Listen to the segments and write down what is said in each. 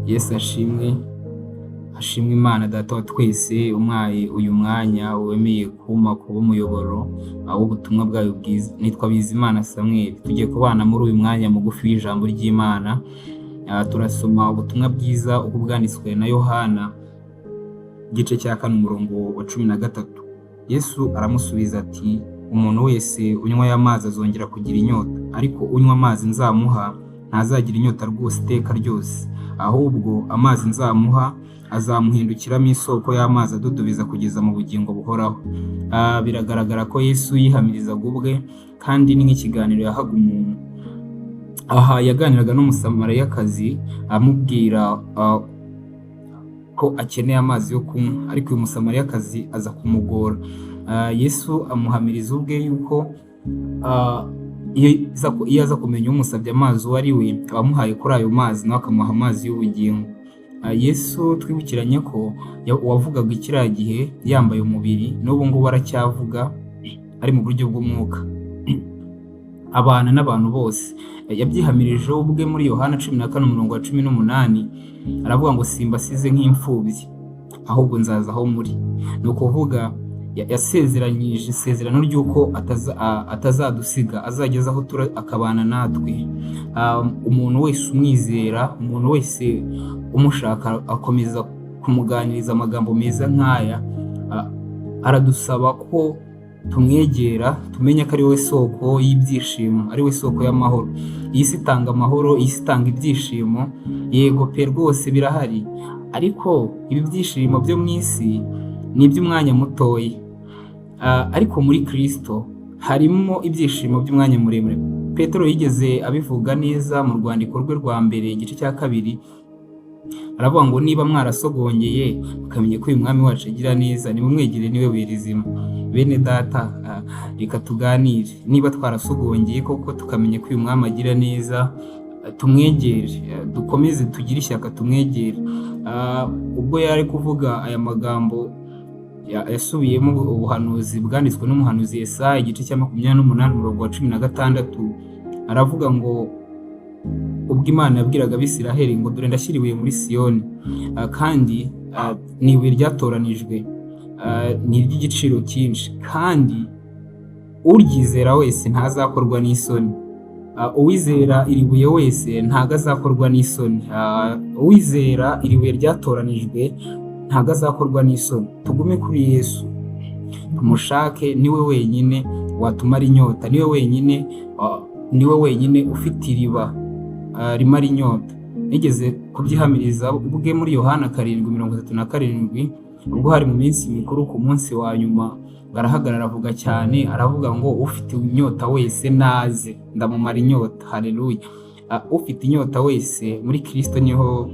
Yesu ashimwe, hashimwe Imana Data wa twese umpaye uyu mwanya wemeye kumpa kuba umuyoboro w'ubutumwa bwayo bwiza. Nitwa Bizimana Samuel, tugiye kubana muri uyu mwanya mugufi w'ijambo ry'Imana. Turasoma ubutumwa bwiza uko bwanditswe na Yohana igice cya 4 umurongo wa 13. Yesu aramusubiza ati, umuntu wese unywa aya mazi azongera kugira inyota, ariko unywa amazi nzamuha ntazagira inyota rwose iteka ryose, ahubwo amazi nzamuha azamuhindukiramo isoko y'amazi adudubiza kugeza mu bugingo buhoraho. Biragaragara ko Yesu yihamirizaga ubwe, kandi ni nk'ikiganiro yahaga umuntu. Aha yaganiraga n'umusamariyakazi amubwira ko akeneye amazi yo kunywa, ariko uyu musamariyakazi aza kumugora. Yesu amuhamiriza ubwe yuko iyo aza kumenya umusabye amazi uwo ari we, abamuhaye kuri ayo mazi nawe akamuha amazi y'ubugingo. Yesu twibukiranye ko wavugaga ikiriya gihe yambaye umubiri, n'ubu ngubu aracyavuga ari mu buryo bw'umwuka, abana n'abantu bose. Yabyihamirije ubwe muri Yohana 14 umurongo wa 18, aravuga ngo simbasize nk'imfubyi, ahubwo nzaza aho muri. Ni ukuvuga yasezeranyije isezerano ry'uko atazadusiga, azageza aho akabana natwe. Umuntu wese umwizera, umuntu wese umushaka akomeza kumuganiriza amagambo meza nk'aya, aradusaba ko tumwegera, tumenya ko ari we soko y'ibyishimo, ari we soko y'amahoro. Iyi si itanga amahoro, iyi si itanga ibyishimo, yego pe rwose birahari, ariko ibi byishimo byo mu isi ni iby'umwanya mutoya. Ariko muri Kristo harimo ibyishimo by'umwanya muremure. Petero yigeze abivuga neza mu rwandiko rwe rwa mbere igice cya 2, aravuga ngo niba mwarasogongeye mukamenya ko uyu mwami wacu agira neza, nimumwegere niwe buye rizima. Bene data, reka tuganire. Niba twarasogongeye koko tukamenya ko uyu mwami agira neza, tumwegere, dukomeze tugire ishyaka tumwegere. Ubwo yari kuvuga aya magambo yasubiyemo ubuhanuzi bwanditswe n'umuhanuzi Yesaya igice cya 28 umurongo wa 16, aravuga ngo ubwo Imana yabwiraga Abisiraheli ngo dore ndashyiriwe muri Siyoni, kandi ni ibuye ryatoranijwe, ni iry'igiciro cyinshi, kandi uryizera wese ntazakorwa n'isoni. Uwizera iri buye wese ntago azakorwa n'isoni. Uwizera iri buye ryatoranijwe ntago azakorwa n'isoni. Tugume kuri Yesu, tumushake, niwe wenyine watumara inyota, niwe wenyine ufite iriba rimara inyota. Nigeze kubyihamiriza ubwe muri Yohana 7:37, ubwo hari mu minsi mikuru ku munsi wa nyuma, barahagarara avuga cyane, aravuga ngo ufite inyota wese naze ndamumara inyota. Haleluya. Ufite inyota wese, muri Kristo niho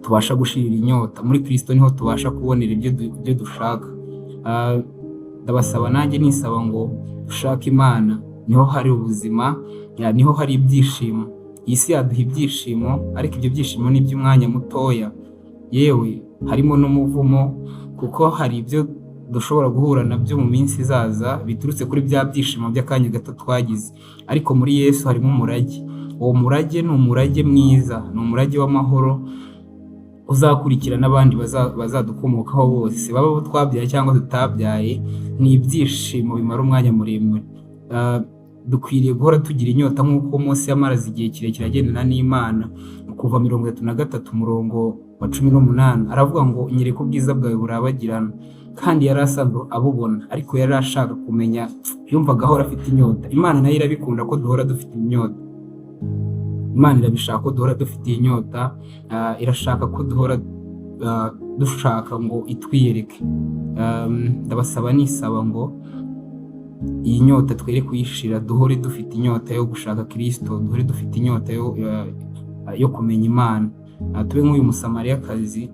tubasha gushirira inyota, muri Kristo niho tubasha kubonera ibyo dushaka. Ndabasaba nanjye nisaba ngo dushake Imana, niho hari ubuzima, niho hari ibyishimo. Iyi si yaduha ibyishimo, ariko ibyo byishimo ni iby'umwanya mutoya, yewe harimo n'umuvumo, kuko hari ibyo dushobora guhura nabyo mu minsi izaza biturutse kuri bya byishimo by'akanya gato twagize. Ariko muri Yesu harimo umurage. Uwo murage ni umurage mwiza, ni umurage w'amahoro uzakurikira n'abandi bazadukomokaho bose, baba bo twabyaye cyangwa tutabyaye. Ni ibyishimo bimara umwanya muremure. Dukwiriye guhora tugira inyota nk'uko Mose yamaraze igihe kirekire agendana n'Imana. Kuva 33 umurongo wa 18, aravuga ngo nyereka ubwiza bwawe burabagirana. Kandi yari asanzwe abubona, ariko yari ashaka kumenya, yumvaga ahora afite inyota. Imana nayo irabikunda ko duhora dufite inyota. Imana irabishaka ko duhora dufite inyota, irashaka ko duhora dushaka ngo itwiyereke. Ndabasaba nisaba ngo iyi nyota twere kuyishira, duhore dufite inyota yo gushaka Kristo, duhore dufite inyota yo kumenya Imana. Tube nk'uyu musamariyakazi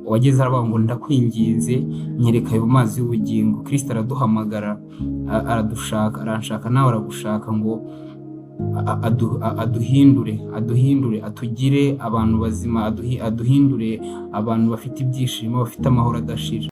wageze aravuga ngo ndakwinginze nyereka ayo mazi y'ubugingo. Kristo araduhamagara, aradushaka, aranshaka, nawe aragushaka ngo aduhindure, atugire abantu bazima, aduhindure abantu bafite ibyishimo, bafite amahoro adashira.